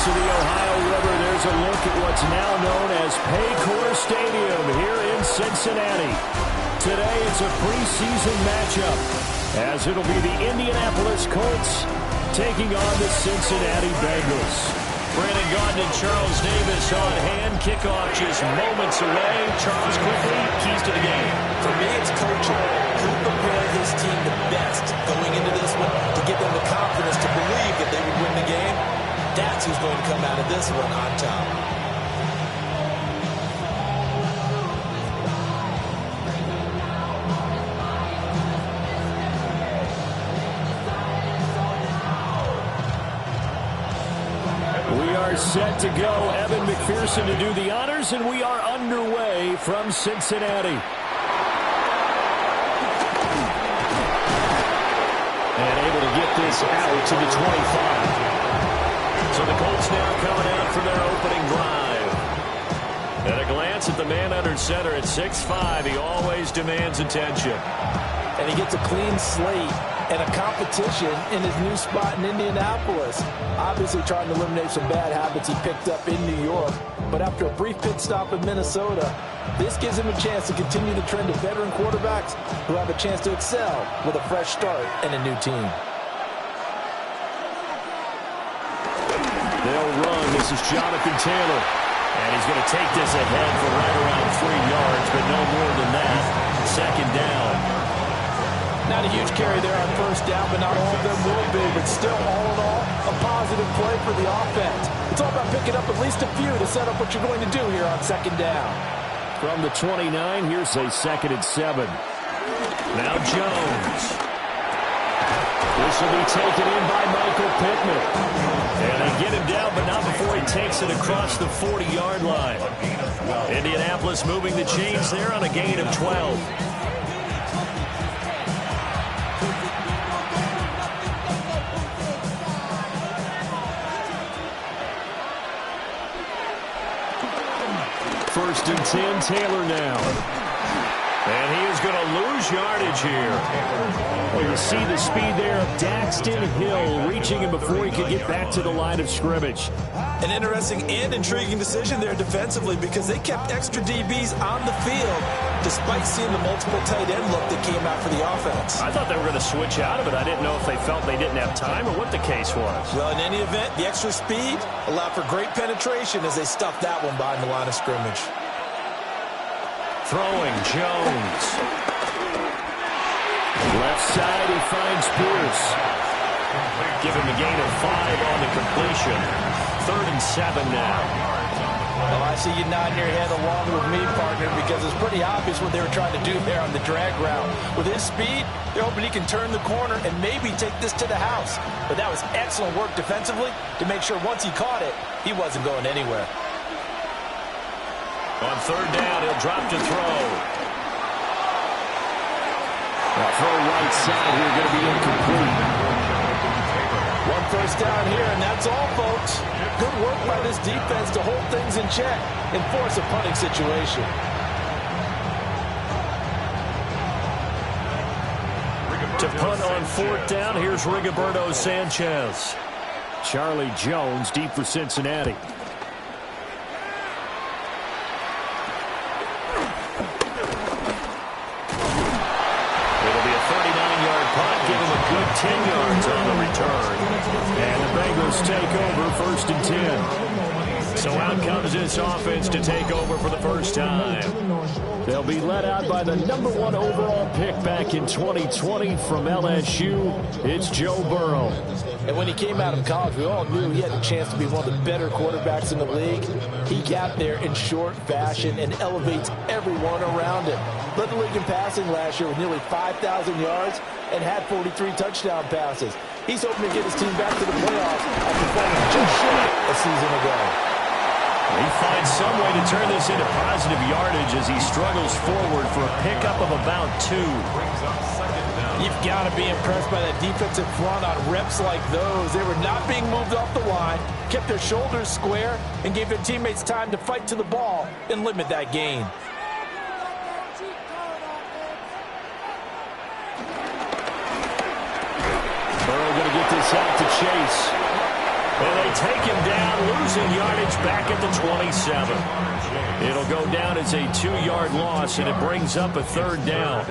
of the Ohio River, there's a look at what's now known as Paycor Stadium here in Cincinnati. Today it's a preseason matchup, as it'll be the Indianapolis Colts taking on the Cincinnati Bengals. Brandon Gaudin and Charles Davis on hand. Kickoff just moments away. Charles, quickly, keys to the game. For me, it's coaching. Who prepared his team the best going into this one to give them the confidence to believe that they would win the game? That's who's going to come out of this one on top. Set to go. Evan McPherson to do the honors, and we are underway from Cincinnati. And able to get this out to the 25. So the Colts now coming out for their opening drive. At a glance at the man under center at 6'5", he always demands attention. And he gets a clean slate and a competition in his new spot in Indianapolis. Obviously trying to eliminate some bad habits he picked up in New York. But after a brief pit stop in Minnesota, this gives him a chance to continue the trend of veteran quarterbacks who have a chance to excel with a fresh start and a new team. They'll run. This is Jonathan Taylor. And he's going to take this ahead for right around 3 yards, but no more than that. Second down. Not a huge carry there on first down, but not all of them will be. But still, all in all, a positive play for the offense. It's all about picking up at least a few to set up what you're going to do here on second down. From the 29, here's a 2nd and 7. Now Jones. This will be taken in by Michael Pittman. And they get him down, but not before he takes it across the 40-yard line. Indianapolis moving the chains there on a gain of 12. First and 10, Taylor now. And he is going to lose yardage here. Well, you see the speed there of Daxton Hill reaching him before he could get back to the line of scrimmage. An interesting and intriguing decision there defensively because they kept extra DBs on the field despite seeing the multiple tight end look that came out for the offense. I thought they were going to switch out of it. I didn't know if they felt they didn't have time or what the case was. Well, in any event, the extra speed allowed for great penetration as they stuffed that one behind the line of scrimmage. Throwing, Jones. Left side, he finds Pierce. Give him a gain of 5 on the completion. 3rd and 7 now. Well, I see you nodding your head along with me, partner, because it's pretty obvious what they were trying to do there on the drag route. With his speed, they're hoping he can turn the corner and maybe take this to the house. But that was excellent work defensively to make sure once he caught it, he wasn't going anywhere. On 3rd down, he'll drop to throw. That throw right side here going to be incomplete. 1 first down here, and that's all, folks. Good work by this defense to hold things in check and force a punting situation. To punt on 4th down, here's Rigoberto Sanchez. Charlie Jones deep for Cincinnati. Give him a good 10 yards on the return. And the Bengals take over 1st and 10. So out comes this offense to take over for the first time. They'll be led out by the #1 overall pick back in 2020 from LSU. It's Joe Burrow. And when he came out of college, we all knew he had a chance to be one of the better quarterbacks in the league. He got there in short fashion and elevates everyone around him. Led the league in passing last year with nearly 5,000 yards and had 43 touchdown passes. He's hoping to get his team back to the playoffs after falling just short a season ago. He finds some way to turn this into positive yardage as he struggles forward for a pickup of about 2. You've got to be impressed by that defensive front on reps like those. They were not being moved off the line, kept their shoulders square, and gave their teammates time to fight to the ball and limit that gain. Burrow going to get this out to Chase. And they take him down, losing yardage back at the 27. It'll go down as a 2-yard loss, and it brings up a 3rd down.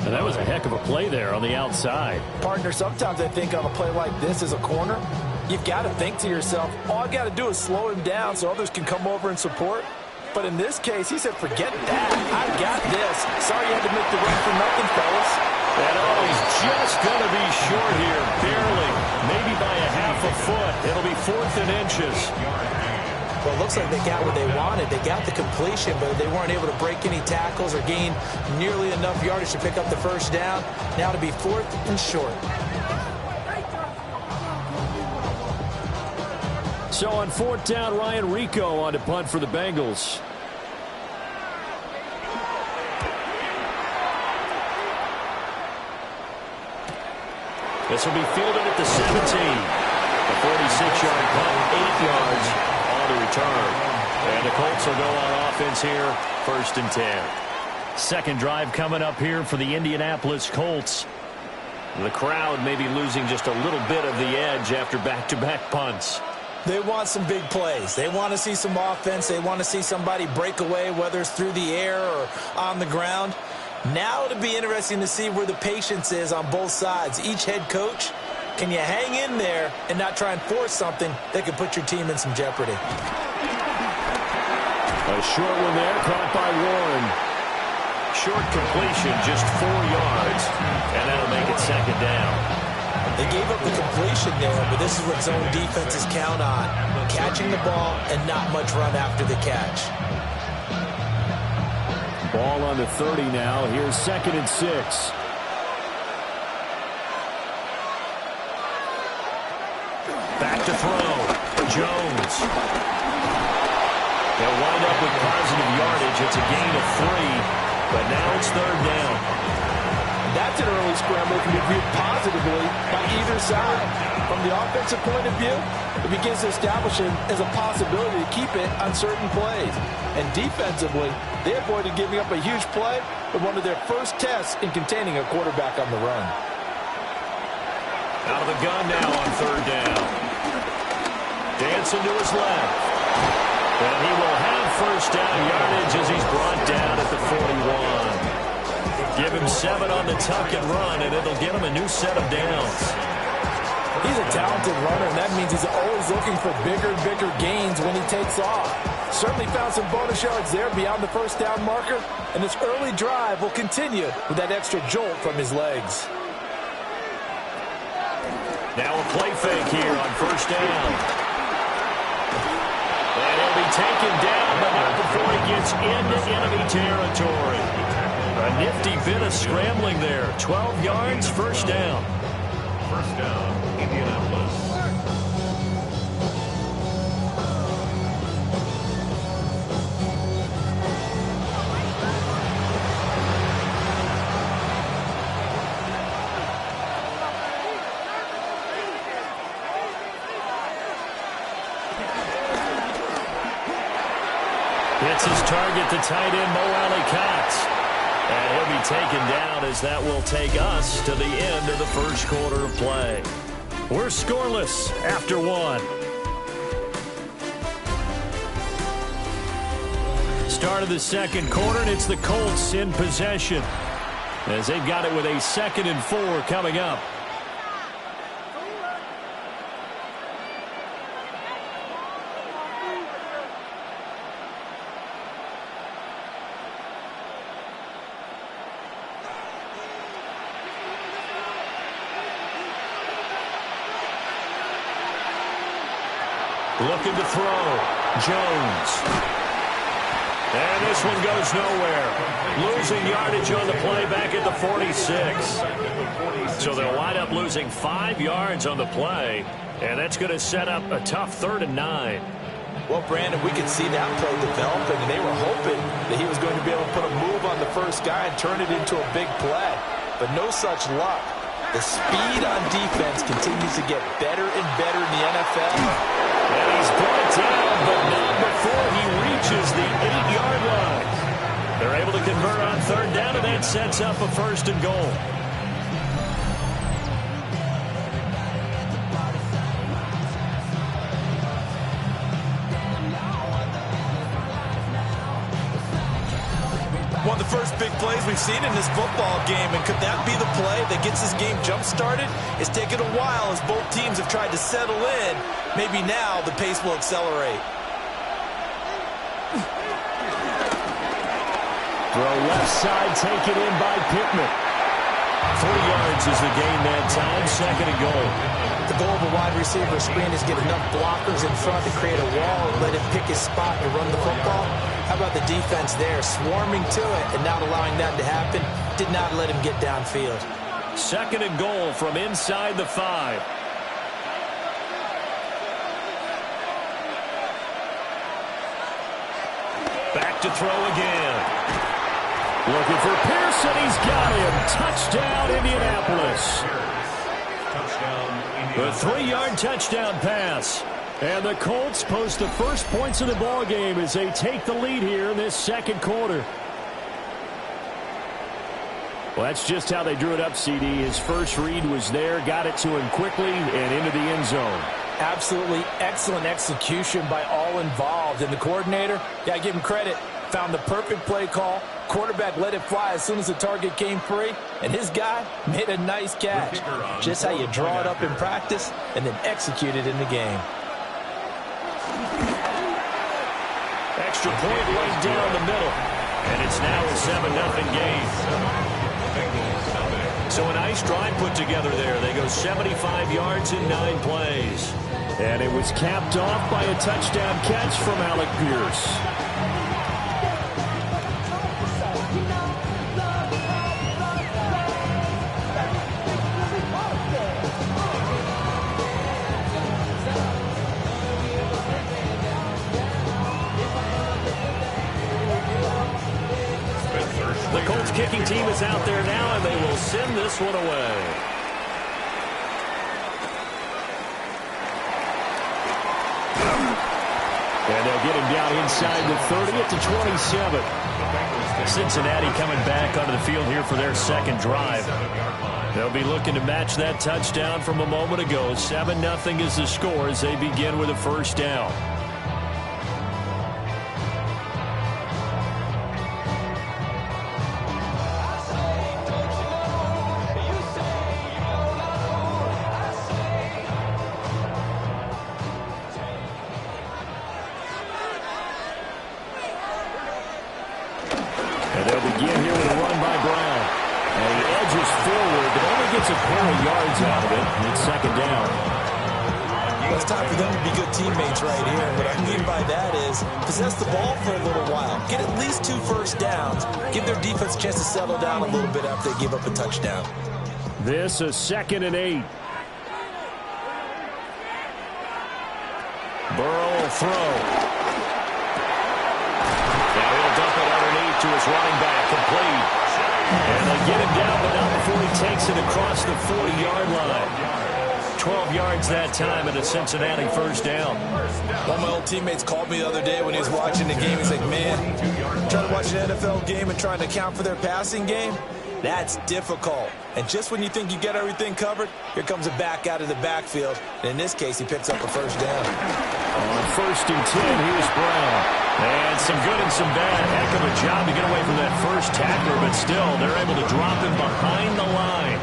And that was a heck of a play there on the outside. Partner, sometimes I think on a play like this as a corner, you've got to think to yourself, all I got to do is slow him down so others can come over and support. But in this case, he said, forget that. I got this. Sorry you had to make the run for nothing, fellas. And he's just going to be short here, barely, maybe by a half a foot. It'll be 4th and inches. Well, it looks like they got what they wanted. They got the completion, but they weren't able to break any tackles or gain nearly enough yardage to pick up the 1st down. Now to be 4th and short. So on 4th down, Ryan Rico on to punt for the Bengals. This will be fielded at the 17. A 46-yard punt, 8 yards on the return. And the Colts will go on offense here, 1st and 10. Second drive coming up here for the Indianapolis Colts. The crowd may be losing just a little bit of the edge after back-to-back punts. They want some big plays. They want to see some offense. They want to see somebody break away, whether it's through the air or on the ground. Now it'll be interesting to see where the patience is on both sides. Each head coach, can you hang in there and not try and force something that could put your team in some jeopardy? A short one there, caught by Warren. Short completion, just 4 yards, and that'll make it 2nd down. They gave up the completion there, but this is what zone defenses count on. Catching the ball and not much run after the catch. Ball on the 30 now. Here's 2nd and 6. Back to throw. Jones. They'll wind up with positive yardage. It's a gain of 3, but now it's 3rd down. That's an early scramble that can be viewed positively by either side. From the offensive point of view, it begins to establish it as a possibility to keep it on certain plays. And defensively, they avoided giving up a huge play with one of their first tests in containing a quarterback on the run. Out of the gun now on 3rd down. Dancing to his left. And he will have 1st down yardage as he's brought down at the 41. Give him 7 on the tuck and run, and it'll get him a new set of downs. He's a talented runner, and that means he's always looking for bigger and bigger gains when he takes off. Certainly found some bonus yards there beyond the 1st down marker, and this early drive will continue with that extra jolt from his legs. Now a play fake here on 1st down. And he'll be taken down, but not before he gets into enemy territory. A nifty bit of scrambling there. 12 yards, 1st down. 1st down, Indianapolis. Hits his target, the tight end, Mo Alley-Cox. And he'll be taken down as that will take us to the end of the 1st quarter of play. We're scoreless after 1. Start of the 2nd quarter, and it's the Colts in possession as they've got it with a 2nd and 4 coming up. Looking to throw. Jones. And this one goes nowhere. Losing yardage on the play back at the 46. So they'll wind up losing 5 yards on the play. And that's going to set up a tough 3rd and 9. Well, Brandon, we could see that play developing, and they were hoping that he was going to be able to put a move on the first guy and turn it into a big play. But no such luck. The speed on defense continues to get better and better in the NFL. And he's brought down, but not before he reaches the 8-yard line. They're able to convert on 3rd down, and that sets up a 1st and goal. one of the first big plays we've seen in this football game, and could that be the play that gets this game jump-started? It's taken a while as both teams have tried to settle in. Maybe now the pace will accelerate. Throw left side, taken in by Pittman. 40 yards is the gain that time, 2nd and goal. The goal of a wide receiver screen is get enough blockers in front to create a wall and let him pick his spot to run the football. How about the defense there, swarming to it and not allowing that to happen? Did not let him get downfield. 2nd and goal from inside the 5. Back to throw again. Looking for Pearson. He's got him. Touchdown, Indianapolis. The 3-yard touchdown pass. And the Colts post the first points of the ball game as they take the lead here in this 2nd quarter. Well, that's just how they drew it up, CD. His first read was there, got it to him quickly, and into the end zone. Absolutely excellent execution by all involved. And the coordinator, yeah, give him credit, found the perfect play call. Quarterback let it fly as soon as the target came free, and his guy made a nice catch. Just how you draw it up in practice and then execute it in the game. Extra point right down the middle, and it's now a 7-0 game. So a nice drive put together there. They go 75 yards in 9 plays. And it was capped off by a touchdown catch from Alec Pierce. The Colts kicking team is out there now, and they will send this one away. And they'll get him down inside the 30 at the 27. Cincinnati coming back onto the field here for their 2nd drive. They'll be looking to match that touchdown from a moment ago. 7-0 is the score as they begin with a 1st down. And they'll begin here with a run by Brown. And he edges forward, but only gets a pair of yards out of it. It's 2nd down. Well, it's time for them to be good teammates right here. What I mean by that is possess the ball for a little while. Get at least 2 first downs. Give their defense a chance to settle down a little bit after they give up a touchdown. This a 2nd and 8. Burrow will throw. Now he'll dump it underneath to his running back, complete. And they get him down, but not before he takes it across the 40-yard line. 12 yards that time and a Cincinnati 1st down. One of my old teammates called me the other day when he was watching the game. He's like, man, trying to watch an NFL game and trying to account for their passing game? That's difficult. And just when you think you get everything covered, here comes a back out of the backfield. And in this case, he picks up a 1st down. On 1st and 10, here's Brown. And some good and some bad. Heck of a job to get away from that first tackler, but still, they're able to drop him behind the line.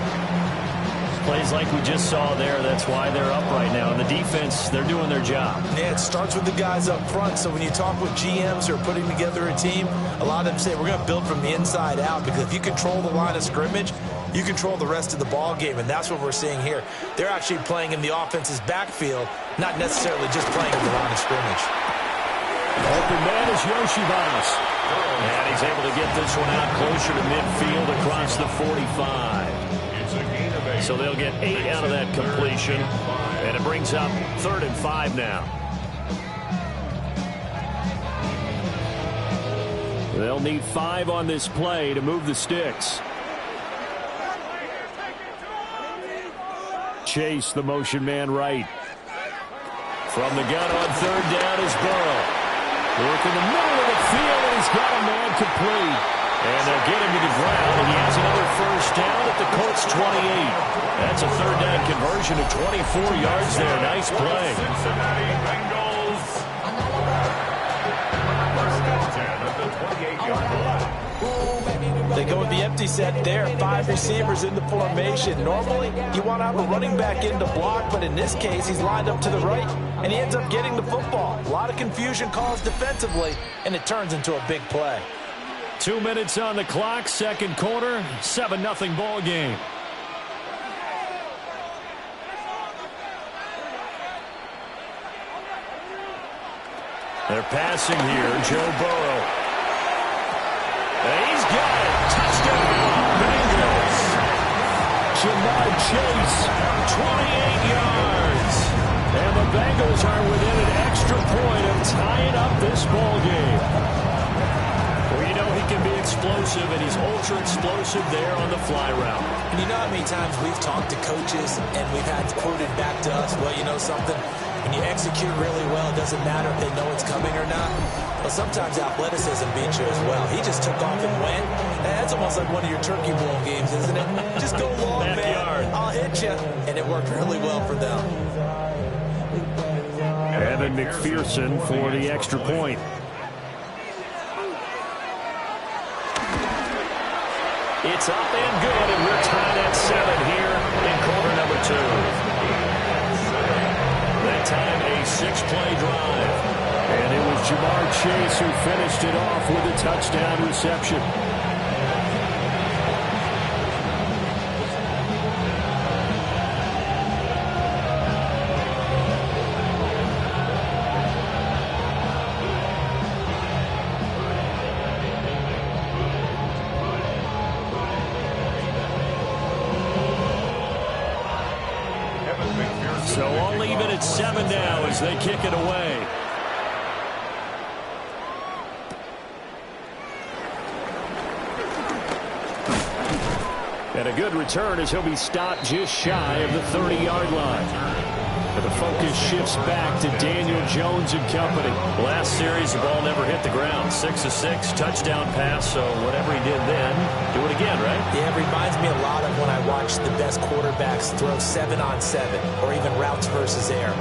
Plays like we just saw there, that's why they're up right now. And the defense, they're doing their job. Yeah, it starts with the guys up front. So when you talk with GMs who are putting together a team, a lot of them say we're going to build from the inside out, because if you control the line of scrimmage, you control the rest of the ball game, and that's what we're seeing here. They're actually playing in the offense's backfield, not necessarily just playing in the line of scrimmage. Open man is Yoshibas. And he's able to get this one out closer to midfield across the 45. So they'll get 8 out of that completion, and it brings up 3rd and 5 now. They'll need 5 on this play to move the sticks. Chase, the motion man right. From the gun on 3rd down is Burrow. Work in the middle of the field, and he's got a man complete. And they'll get him to the ground, and he has another 1st down at the Colts 28. That's a 3rd down conversion of 24 yards there. Nice play. Cincinnati Bengals. 1st and 10 at the 28-yard line. They go with the empty set there. 5 receivers in the formation. Normally, you want to have a running back in to block, but in this case, he's lined up to the right, and he ends up getting the football. A lot of confusion caused defensively, and it turns into a big play. 2 minutes on the clock, second quarter, 7-0 ball game. They're passing here, Joe Burrow. And he's got it. Touchdown, Bengals. Jamar Chase, 28 yards. And the Bengals are within an extra point of tying up this ball game. Well, you know he can be explosive, and he's ultra-explosive there on the fly route. And you know how many times we've talked to coaches, and we've had quoted back to us, well, you know something? When you execute really well, it doesn't matter if they know it's coming or not. Well, sometimes athleticism beats you as well. He just took off and went. That's almost like one of your Turkey Bowl games, isn't it? Just go long, man. I'll hit you. And it worked really well for them. Evan McPherson for the extra point. It's up and good, and we're tied at 7 here in quarter number 2. That time a 6-play drive. And it was Jamar Chase who finished it off with a touchdown reception. So all even at 7 now as they kick it away. And a good return as he'll be stopped just shy of the 30-yard line. But the focus shifts back to Daniel Jones and company. Last series, the ball never hit the ground. 6 of 6, touchdown pass. So whatever he did then, do it again, right? Yeah, it reminds me a lot of when I watch the best quarterbacks throw 7-on-7 or even routes versus air.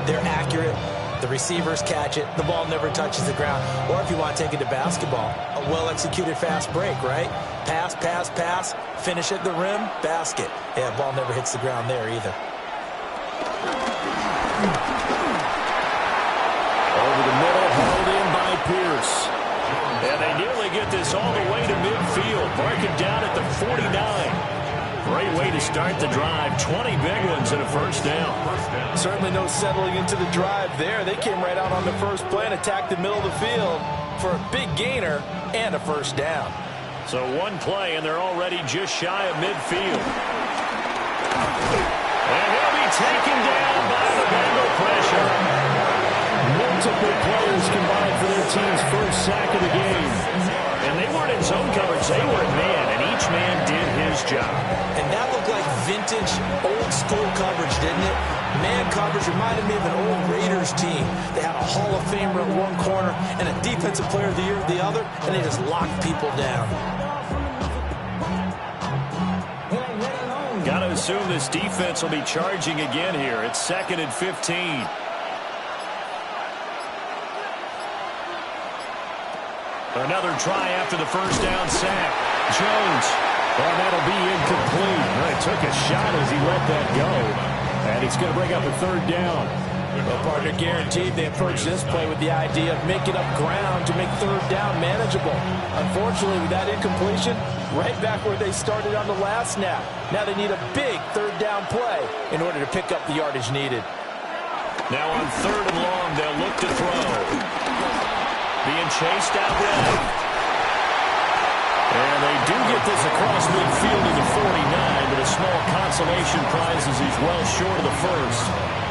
They're accurate. The receivers catch it. The ball never touches the ground. Or if you want to take it to basketball, a well-executed fast break, right? Pass, pass, pass, finish at the rim, basket. Yeah, the ball never hits the ground there either. Over the middle, hauled in by Pierce. And they nearly get this all the way to midfield. Break it down at the 49. Great way to start the drive. 20 big ones and a first down. Certainly no settling into the drive there. They came right out on the first play and attacked the middle of the field for a big gainer and a first down. So one play, and they're already just shy of midfield. And he'll be taken down by the Bengal pressure. Multiple players combined for their team's first sack of the game. And they weren't in zone coverage. They were in man, and each man did his job. And that looked like vintage, old-school coverage, didn't it? Man coverage reminded me of an old Raiders team. They had a Hall of Famer at one corner and a Defensive Player of the Year at the other, and they just locked people down. Got to assume this defense will be charging again here. It's 2nd and 15. Another try after the first down sack. Jones. And that'll be incomplete. Well, he took a shot as he let that go. And he's going to bring up a 3rd down. Well, partner, guaranteed they approach this play with the idea of making up ground to make 3rd down manageable. Unfortunately, with that incompletion, right back where they started on the last snap. Now they need a big 3rd down play in order to pick up the yardage needed. Now on 3rd and long, they'll look to throw. Being chased out right. And they do get this across midfield to the 49, but a small consolation prize as he's well short of the first.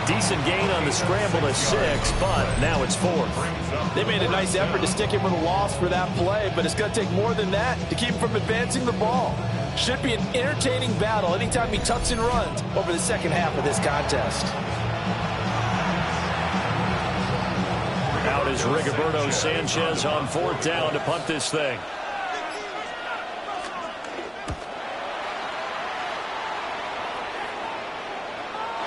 Decent gain on the scramble to 6, but now it's 4th. They made a nice effort to stick him with a loss for that play, but it's going to take more than that to keep him from advancing the ball. Should be an entertaining battle anytime he tucks and runs over the second half of this contest. Out is Rigoberto Sanchez on 4th down to punt this thing.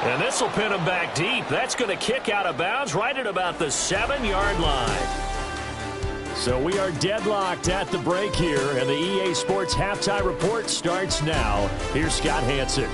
And this will pin him back deep. That's going to kick out of bounds right at about the 7-yard line. So we are deadlocked at the break here, and the EA Sports Halftime Report starts now. Here's Scott Hansen.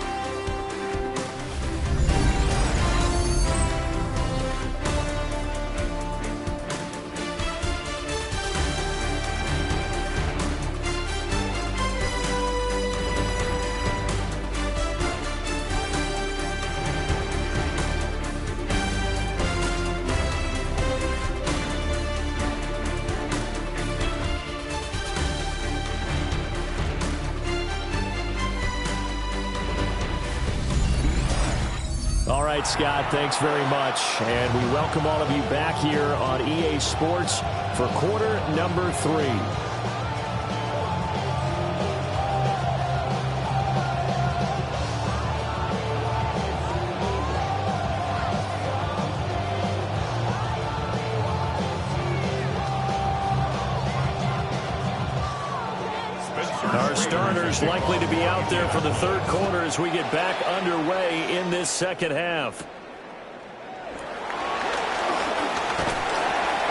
All right, Scott, thanks very much. And we welcome all of you back here on EA Sports for quarter number 3. Our starters likely to be out there for the third quarter as we get back underway in this second half.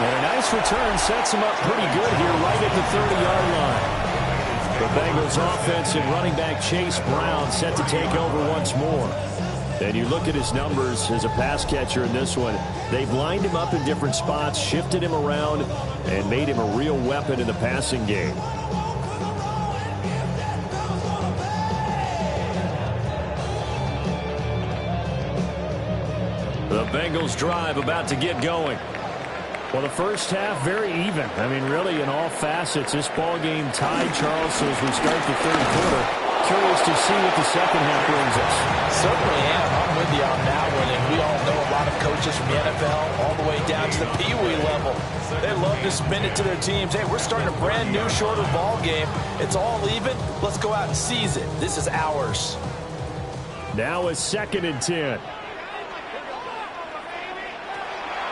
And a nice return sets them up pretty good here right at the 30-yard line. The Bengals offense and running back Chase Brown set to take over once more. And you look at his numbers as a pass catcher in this one. They've lined him up in different spots, shifted him around, and made him a real weapon in the passing game. The Bengals drive about to get going. Well, the first half, very even. I mean, really, in all facets, this ball game tied, Charles. So as we start the third quarter, curious to see what the second half brings us. Certainly am. I'm with you on that one. And we all know a lot of coaches from the NFL all the way down to the Pee-wee level. They love to spin it to their teams. Hey, we're starting a brand new, shorter ball game. It's all even. Let's go out and seize it. This is ours. Now a 2nd and 10.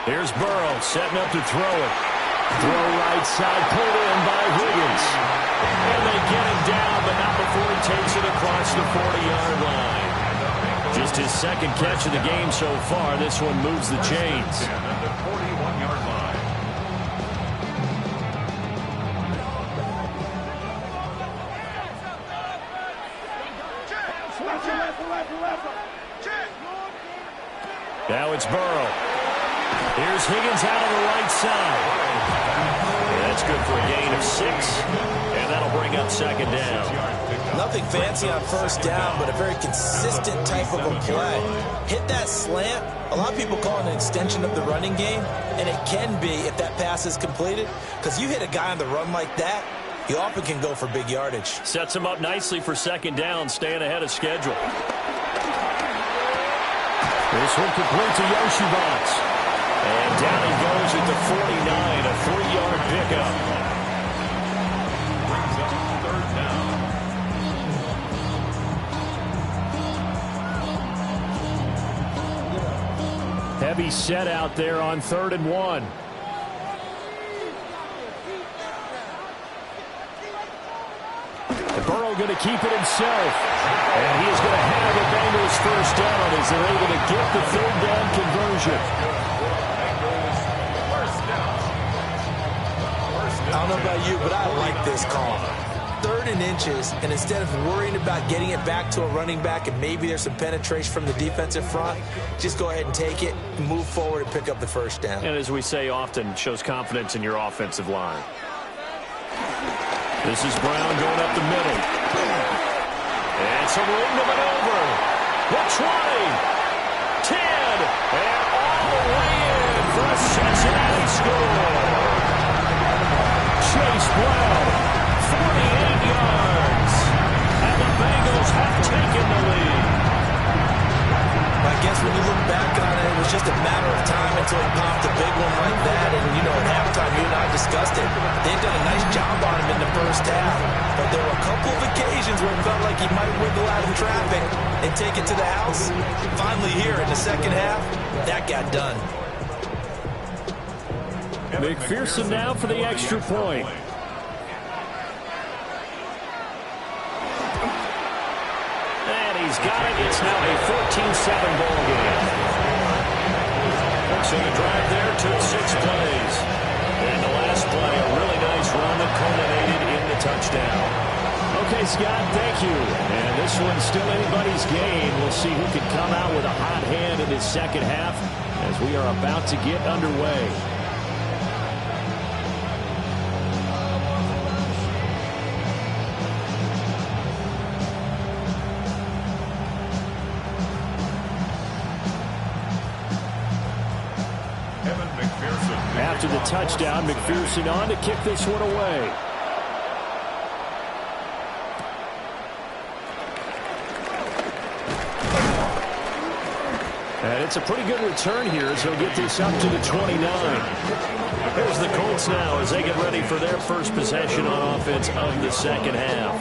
Here's Burrow setting up to throw it. Throw right side, pulled in by Higgins. And they get him down, but not before he takes it across the 40-yard line. Just his second catch of the game so far. This one moves the chains. The 41-yard line. Now it's Burrow. Here's Higgins out on the right side. That's good for a gain of 6, and that'll bring up 2nd down. Nothing fancy on first down, but a very consistent type of a play. Hit that slant. A lot of people call it an extension of the running game, and it can be if that pass is completed, because you hit a guy on the run like that, you often can go for big yardage. Sets him up nicely for 2nd down, staying ahead of schedule. This one complete to Yoshibans. And down he goes at the 49, a 3-yard pickup. Brings up 3rd down. Heavy set out there on 3rd and 1. Burrow going to keep it himself. And he is going to have the Bengals first down as they're able to get the 3rd down conversion. I don't know about you, but I like this call. 3rd and inches, and instead of worrying about getting it back to a running back and maybe there's some penetration from the defensive front, just go ahead and take it, move forward, and pick up the first down. And as we say often, shows confidence in your offensive line. This is Brown going up the middle. And some room to maneuver. The 20, 10, and all the way in for a Cincinnati score. Chase Brown, 48 yards. And the Bengals have taken the lead. I guess when you look back on it, it was just a matter of time until he popped a big one like that. And, you know, at halftime, you and I discussed it. They've done a nice job on him in the first half. But there were a couple of occasions where it felt like he might wiggle out of traffic and take it to the house. Finally here in the second half, that got done. McPherson now for the extra point. And he's got it. It's now a 14-7 ball game. So the drive there took 6 plays. And the last play, a really touchdown. Okay, Scott, thank you. And this one's still anybody's game. We'll see who can come out with a hot hand in this second half as we are about to get underway. After the touchdown, McPherson on to kick this one away. And it's a pretty good return here as he'll get this up to the 29. Here's the Colts now as they get ready for their first possession on offense of the second half.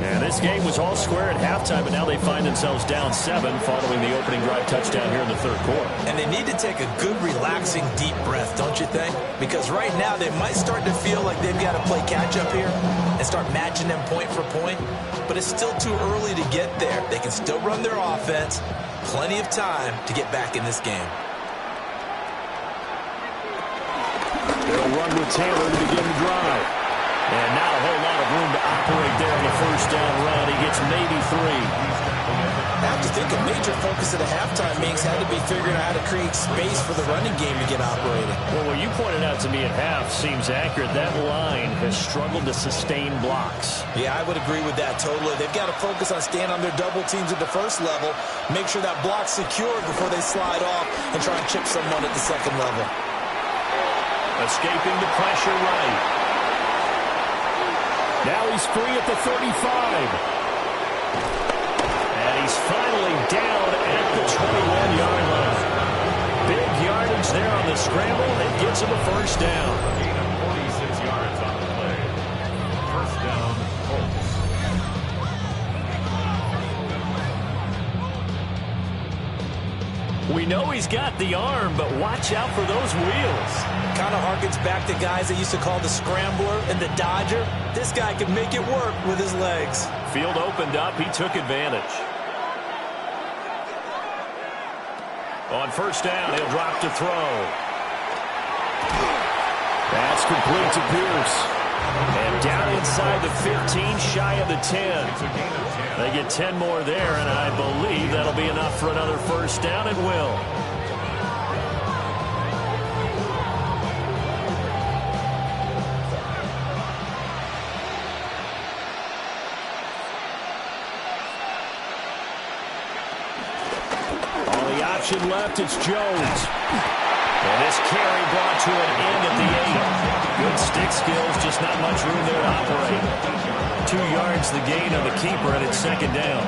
And this game was all square at halftime, but now they find themselves down 7 following the opening drive touchdown here in the third quarter. And they need to take a good, relaxing, deep breath, don't you think? Because right now they might start to feel like they've got to play catch-up here and start matching them point for point. But it's still too early to get there. They can still run their offense. Plenty of time to get back in this game. They'll run with Taylor to begin the drive. And not a whole lot of room to operate there on the first down run. He gets maybe 3. I have to think a major focus at a halftime means had to be figuring out how to create space for the running game to get operating. Well, what you pointed out to me at half seems accurate. That line has struggled to sustain blocks. Yeah, I would agree with that totally. They've got to focus on staying on their double teams at the first level, make sure that block's secured before they slide off and try and chip someone at the second level. Escaping the pressure right. Now he's free at the 35. And he's finally down at the 21-yard line. Big yardage there on the scramble. It gets him a first down. Gain of 46 yards on the play. First down, Colts. We know he's got the arm, but watch out for those wheels. Kind of harkens back to guys they used to call the scrambler and the dodger. This guy can make it work with his legs. Field opened up. He took advantage. On first down, he'll drop to throw. That's complete to Pierce. And down inside the 15, shy of the 10. They get 10 more there, and I believe that'll be enough for another first down. It will. Left, it's Jones. And this carry brought to an end at the 8. Good stick skills, just not much room there to operate. 2 yards the gain on the keeper, and it's second down.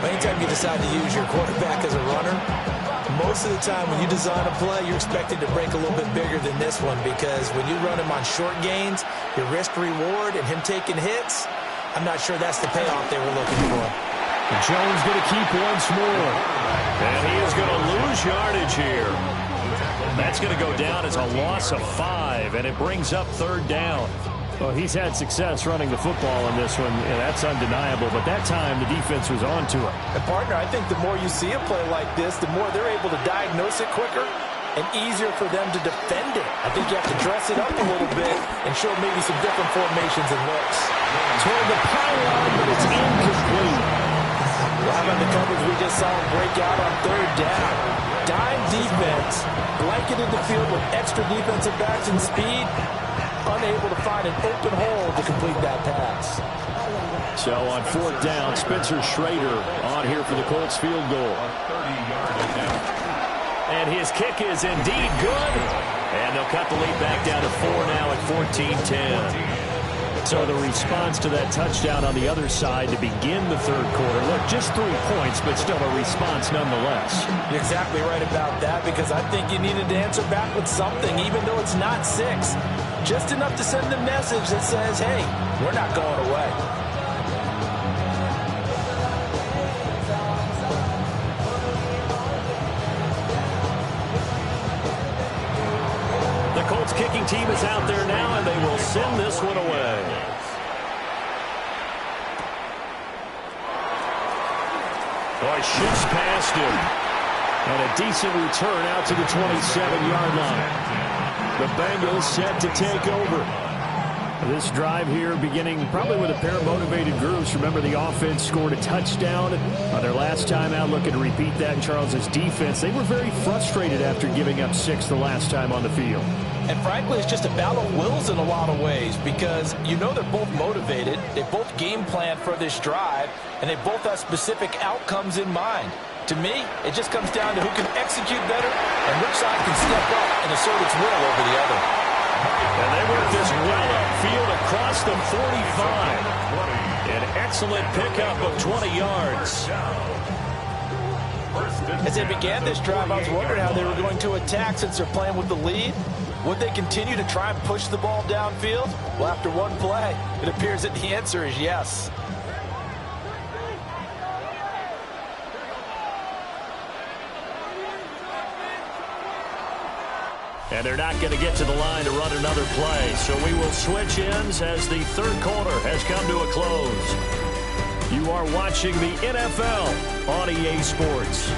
Anytime you decide to use your quarterback as a runner, most of the time when you design a play, you're expected to break a little bit bigger than this one, because when you run him on short gains, your risk-reward and him taking hits, I'm not sure that's the payoff they were looking for. Jones going to keep once more. And he is going to lose yardage here. That's going to go down as a loss of 5, and it brings up third down. Well, he's had success running the football in this one, and that's undeniable. But that time, the defense was on to it. And, partner, I think the more you see a play like this, the more they're able to diagnose it quicker and easier for them to defend it. I think you have to dress it up a little bit and show maybe some different formations and looks. Toward the pylon, but it's incomplete. Well, how about the coverage we just saw him break out on third down? Dime defense, blanketed the field with extra defensive backs and speed, unable to find an open hole to complete that pass. So on fourth down, Spencer Schrader on here for the Colts field goal. And his kick is indeed good. And they'll cut the lead back down to 4 now at 14-10. So the response to that touchdown on the other side to begin the third quarter. Look, just 3 points, but still a response nonetheless. You're exactly right about that, because I think you needed to answer back with something, even though it's not 6. Just enough to send a message that says, hey, we're not going away. The Colts kicking team is out there now, and they will send this one away. Boy, shifts past him. And a decent return out to the 27-yard line. The Bengals set to take over. This drive here beginning probably with a pair of motivated groups. Remember, the offense scored a touchdown on their last time out, looking to repeat that in Charles's defense. They were very frustrated after giving up 6 the last time on the field. And frankly, it's just a battle of wills in a lot of ways because you know they're both motivated. They both game plan for this drive, and they both have specific outcomes in mind. To me, it just comes down to who can execute better and which side can step up and assert its will over the other. And they work this well upfield across the 45. An excellent pickup of 20 yards. As they began this drive, I was wondering how they were going to attack since they're playing with the lead. Would they continue to try and push the ball downfield? Well, after one play, it appears that the answer is yes. And they're not going to get to the line to run another play. So we will switch ends as the third quarter has come to a close. You are watching the NFL on EA Sports.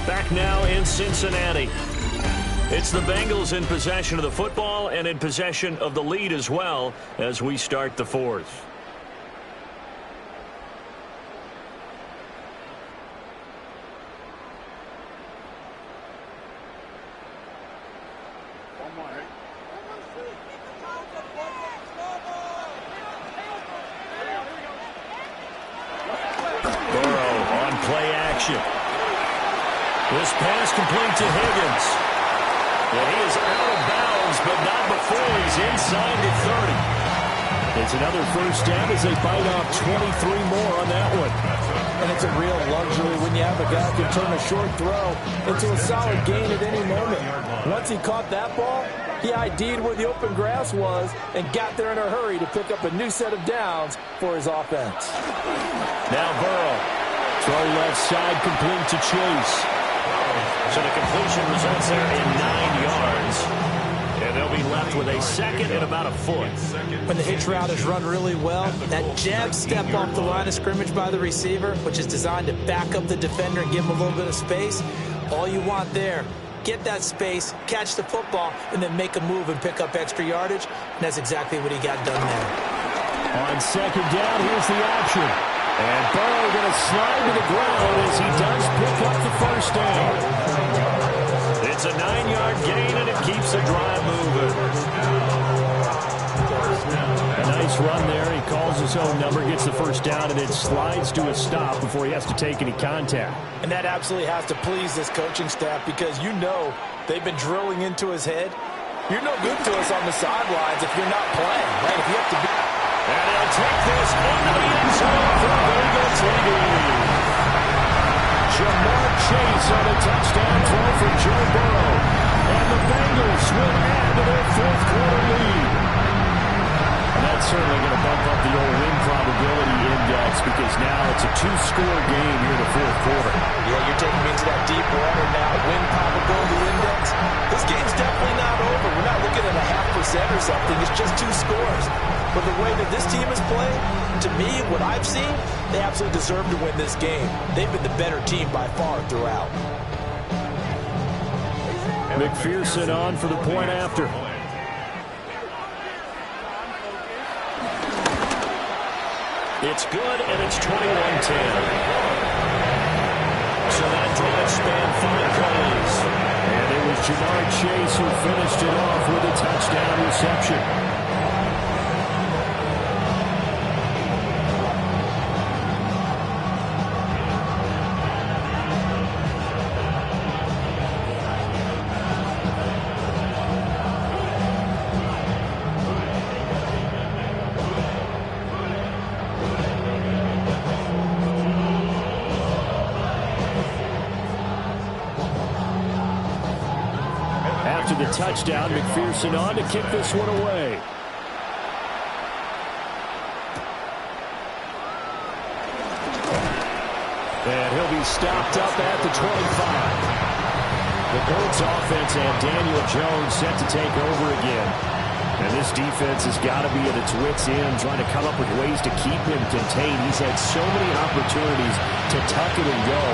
Back now in Cincinnati. It's the Bengals in possession of the football and in possession of the lead as well as we start the fourth. Burrow on play action. This pass complete to Higgins. And he is out of bounds, but not before he's inside the 30. It's another first down as they bite off 23 more on that one. And it's a real luxury when you have a guy who can turn a short throw into a solid gain at any moment. Once he caught that ball, he ID'd where the open grass was and got there in a hurry to pick up a new set of downs for his offense. Now Burrow. Throw left side complete to Chase. So the completion results there in 9 yards. And they'll be left with a second and about a foot. When the hitch route is run really well, that jab step off the line of scrimmage by the receiver, which is designed to back up the defender and give him a little bit of space, all you want there, get that space, catch the football, and then make a move and pick up extra yardage. And that's exactly what he got done there. On second down, here's the option. And Burrow going to slide to the ground as he does pick up the first down. It's a 9-yard gain, and it keeps the drive moving. A nice run there. He calls his own number, gets the first down, and then slides to a stop before he has to take any contact. And that absolutely has to please this coaching staff because you know they've been drilling into his head. You're no good to us on the sidelines if you're not playing, right? If you have to be... And he'll take this into the end zone for Bengals TD. Jamar Chase on a touchdown throw for Joe Burrow. And the Bengals will add to their fourth quarter lead. And that's certainly going to bump up the old win probability index because now it's a 2-score game here in the fourth quarter. Yeah, you're taking me into that deep water now. Win probability index. This game's definitely not over. We're not looking at a 0.5% or something. It's just 2 scores. But the way that this team is playing, to me, what I've seen, they absolutely deserve to win this game. They've been the better team by far throughout. McPherson on for the point after. It's good, and it's 21-10. So that drive spanned 5 plays. And it was Jamar Chase who finished it off with a touchdown reception. The touchdown, McPherson on to kick this one away. And he'll be stopped up at the 25. The Colts offense and Daniel Jones set to take over again. And this defense has got to be at its wits' end, trying to come up with ways to keep him contained. He's had so many opportunities to tuck it and go,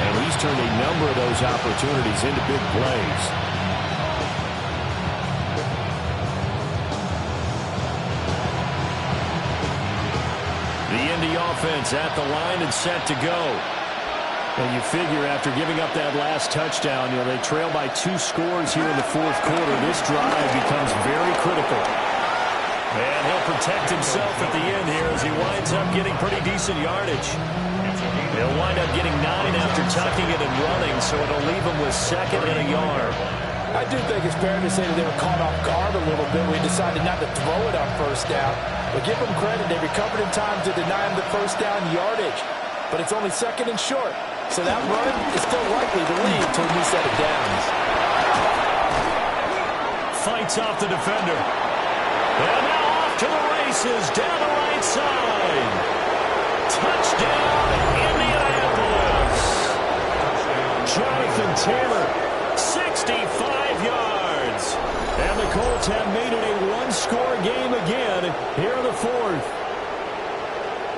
and he's turned a number of those opportunities into big plays. The Indy offense at the line and set to go. And you figure after giving up that last touchdown, they trail by 2 scores here in the fourth quarter. This drive becomes very critical. And he'll protect himself at the end here as he winds up getting pretty decent yardage. He'll wind up getting 9 after tucking it and running, so it'll leave him with 2nd and a yard. I do think it's fair to say that they were caught off guard a little bit. We decided not to throw it on first down. But give them credit. They recovered in time to deny him the first down yardage. But it's only 2nd and short. So that run is still likely to lead to a new set of downs. Fights off the defender. And now off to the races down the right side. Touchdown, Indianapolis. Jonathan Taylor, 65 yards. And the Colts have made it a one-score game again here in the fourth.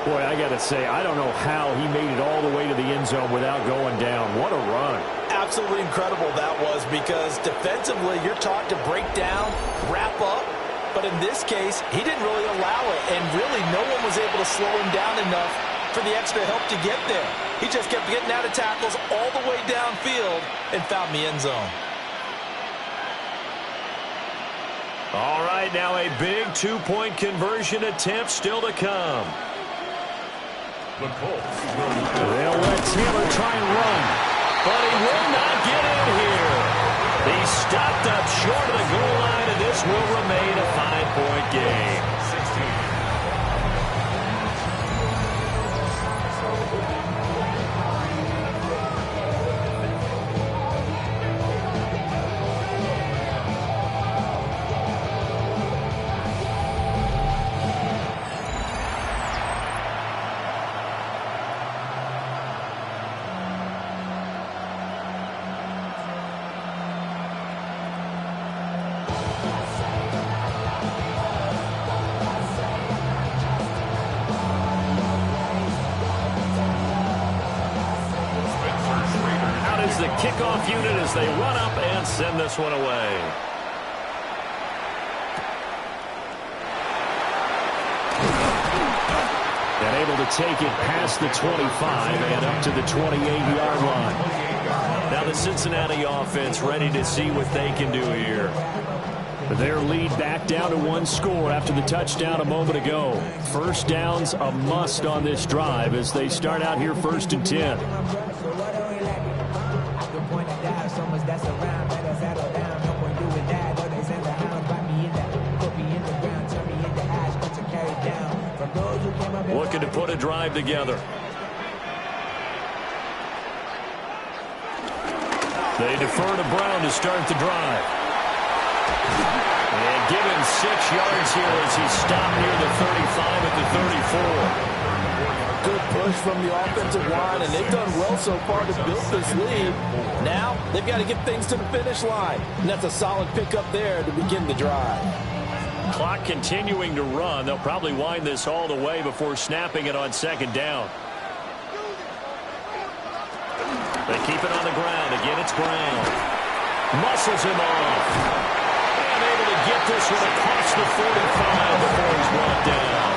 Boy, I got to say, I don't know how he made it all the way to the end zone without going down. What a run. Absolutely incredible that was, because defensively you're taught to break down, wrap up. But in this case, he didn't really allow it. And really, no one was able to slow him down enough for the extra help to get there. He just kept getting out of tackles all the way downfield and found the end zone. All right, now a big 2-point conversion attempt still to come. The Colts. They'll let Taylor try and run, but he will not get in here. He stopped up short of the goal line, and this will remain a 5-point game. 16. The kickoff unit as they run up and send this one away. And able to take it past the 25 and up to the 28-yard line. Now the Cincinnati offense ready to see what they can do here. Their lead back down to 1 score after the touchdown a moment ago. First down's a must on this drive as they start out here 1st and 10. Looking to put a drive together. They defer to Brown to start the drive. And give him 6 yards here as he stopped near the 35 at the 34. Good push from the offensive line, and they've done well so far to build this lead. Now they've got to get things to the finish line, and that's a solid pickup there to begin the drive. Clock continuing to run. They'll probably wind this all the way before snapping it on 2nd down. They keep it on the ground. Again, it's Brown. Muscles him off. And able to get this one across the 45 before he's brought down.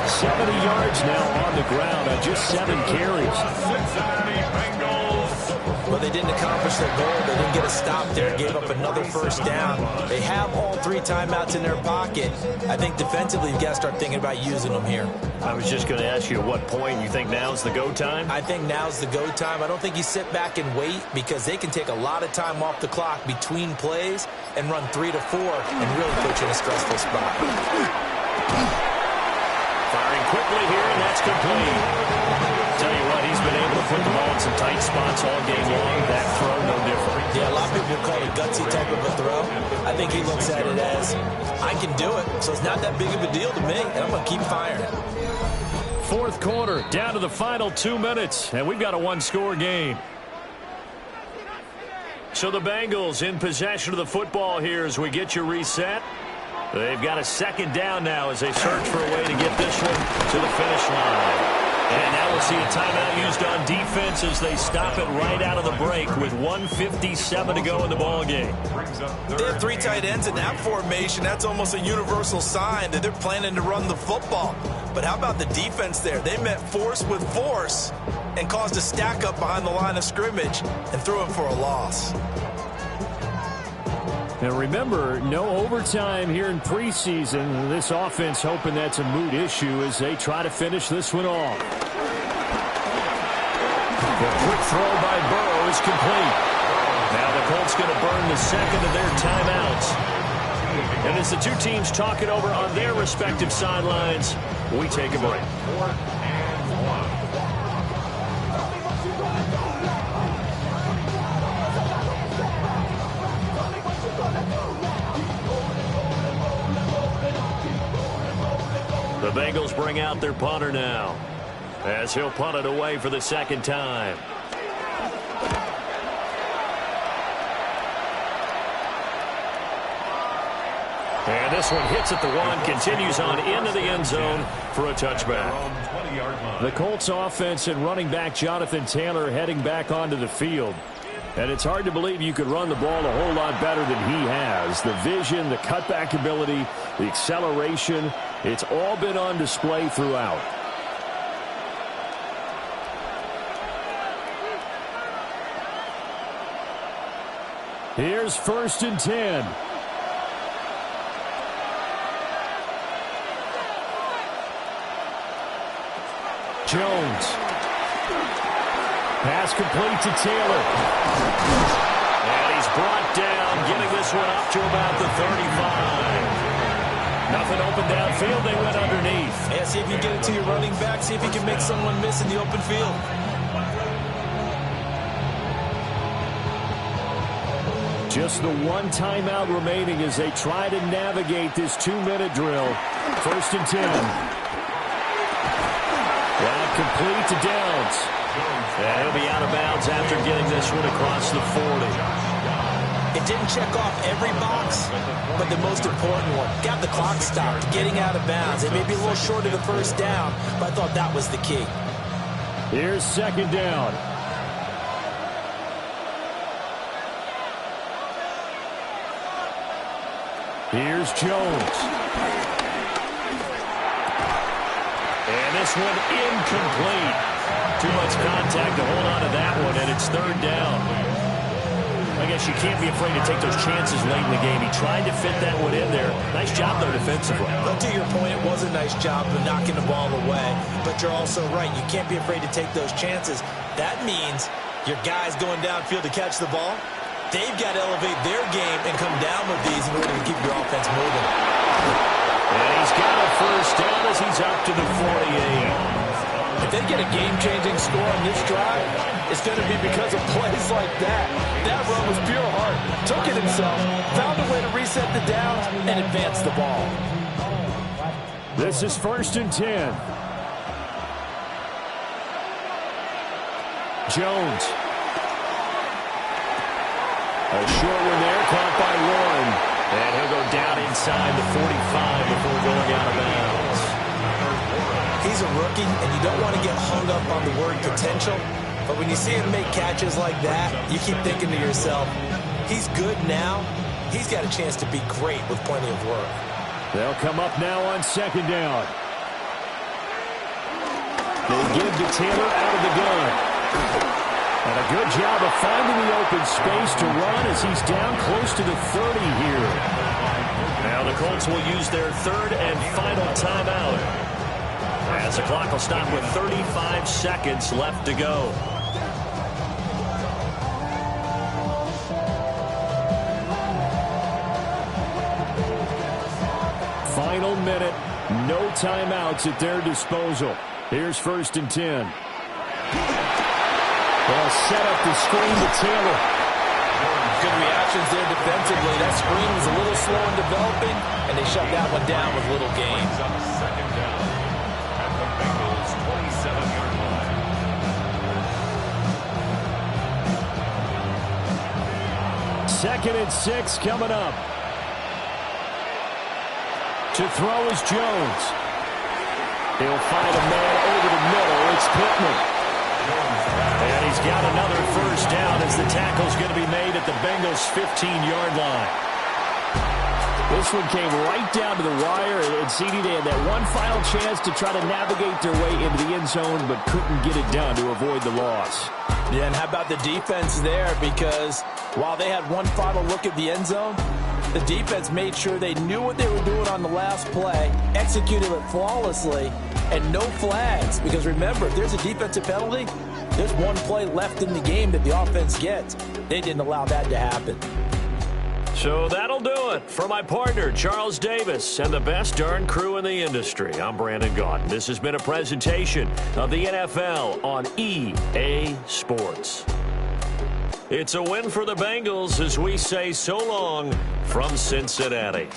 70 yards now on the ground on just 7 carries. Cincinnati Bengals. But they didn't accomplish their goal. They didn't get a stop there. Gave up another first down. They have all 3 timeouts in their pocket. I think defensively you've got to start thinking about using them here. I was just going to ask you at what point you think now's the go time? I think now's the go time. I don't think you sit back and wait, because they can take a lot of time off the clock between plays and run 3 to 4 and really put you in a stressful spot. Firing quickly here, and that's complete. Tell you what, he's been able to put the ball in some tight spots all game long. That throw, no different. Yeah, a lot of people call it a gutsy type of a throw. I think he looks at it as, I can do it, so it's not that big of a deal to me, and I'm going to keep firing. Fourth quarter, down to the final 2 minutes, and we've got a 1-score game. So the Bengals in possession of the football here as we get you reset. They've got a second down now as they search for a way to get this one to the finish line. And now we'll see a timeout used on defense as they stop it right out of the break with 1:57 to go in the ballgame. They have 3 tight ends in that formation. That's almost a universal sign that they're planning to run the football. But how about the defense there? They met force with force and caused a stack up behind the line of scrimmage and threw him for a loss. Now remember, no overtime here in preseason. This offense hoping that's a moot issue as they try to finish this one off. The quick throw by Burrow is complete. Now the Colts going to burn the second of their timeouts. And as the two teams talk it over on their respective sidelines, we take a break. The Bengals bring out their punter now as he'll punt it away for the second time. And this one hits at the 1, continues on into the end zone for a touchback. The Colts offense and running back Jonathan Taylor heading back onto the field. And it's hard to believe you could run the ball a whole lot better than he has. The vision, the cutback ability, the acceleration, it's all been on display throughout. Here's 1st and 10. Jones. Pass complete to Taylor. And he's brought down, getting this one up to about the 35. Nothing open downfield. They went underneath. Yeah, see if you can get it to your running back. See if you can make someone miss in the open field. Just the 1 timeout remaining as they try to navigate this 2-minute drill. 1st and 10. That complete to Downs. And he'll be out of bounds after getting this one across the 40. It didn't check off every box, but the most important one. Got the clock stopped, getting out of bounds. It may be a little short of the first down, but I thought that was the key. Here's 2nd down. Here's Jones. And this one incomplete. Too much contact to hold on to that one, and it's 3rd down. I guess you can't be afraid to take those chances late in the game. He tried to fit that one in there. Nice job, though, defensively. But to your point, it was a nice job of knocking the ball away. But you're also right. You can't be afraid to take those chances. That means your guys going downfield to catch the ball, they've got to elevate their game and come down with these in order to keep your offense moving. And he's got a 1st down as he's up to the 48. If they get a game-changing score on this drive, it's going to be because of plays like that. That run was pure heart. Took it himself, found a way to reset the downs, and advance the ball. This is 1st and 10. Jones. A short one there, caught by Warren. And he'll go down inside the 45 before going out of bounds. He's a rookie, and you don't want to get hung up on the word potential. But when you see him make catches like that, you keep thinking to yourself, he's good now. He's got a chance to be great with plenty of work. They'll come up now on 2nd down. They give to Taylor out of the gun. And a good job of finding the open space to run as he's down close to the 30 here. Now the Colts will use their 3rd and final timeout, as the clock will stop with 35 seconds left to go. Final minute, no timeouts at their disposal. Here's 1st and 10. They'll set up the screen to Taylor. Good reactions there defensively. That screen was a little slow in developing, and they shut that one down with little gain. 2nd down at the Bengals' 27-yard line. 2nd and 6 coming up. To throw is Jones. He'll find a man over the middle. It's Pittman. And he's got another first down as the tackle's going to be made at the Bengals' 15-yard line. This one came right down to the wire, and CD, they had that one final chance to try to navigate their way into the end zone, but couldn't get it done to avoid the loss. Yeah, and how about the defense there? Because while they had one final look at the end zone, the defense made sure they knew what they were doing on the last play, executed it flawlessly, and no flags. Because remember, if there's a defensive penalty, there's one play left in the game that the offense gets. They didn't allow that to happen. So that'll do it for my partner, Charles Davis, and the best darn crew in the industry. I'm Brandon Gaudin. This has been a presentation of the NFL on EA Sports. It's a win for the Bengals as we say so long from Cincinnati.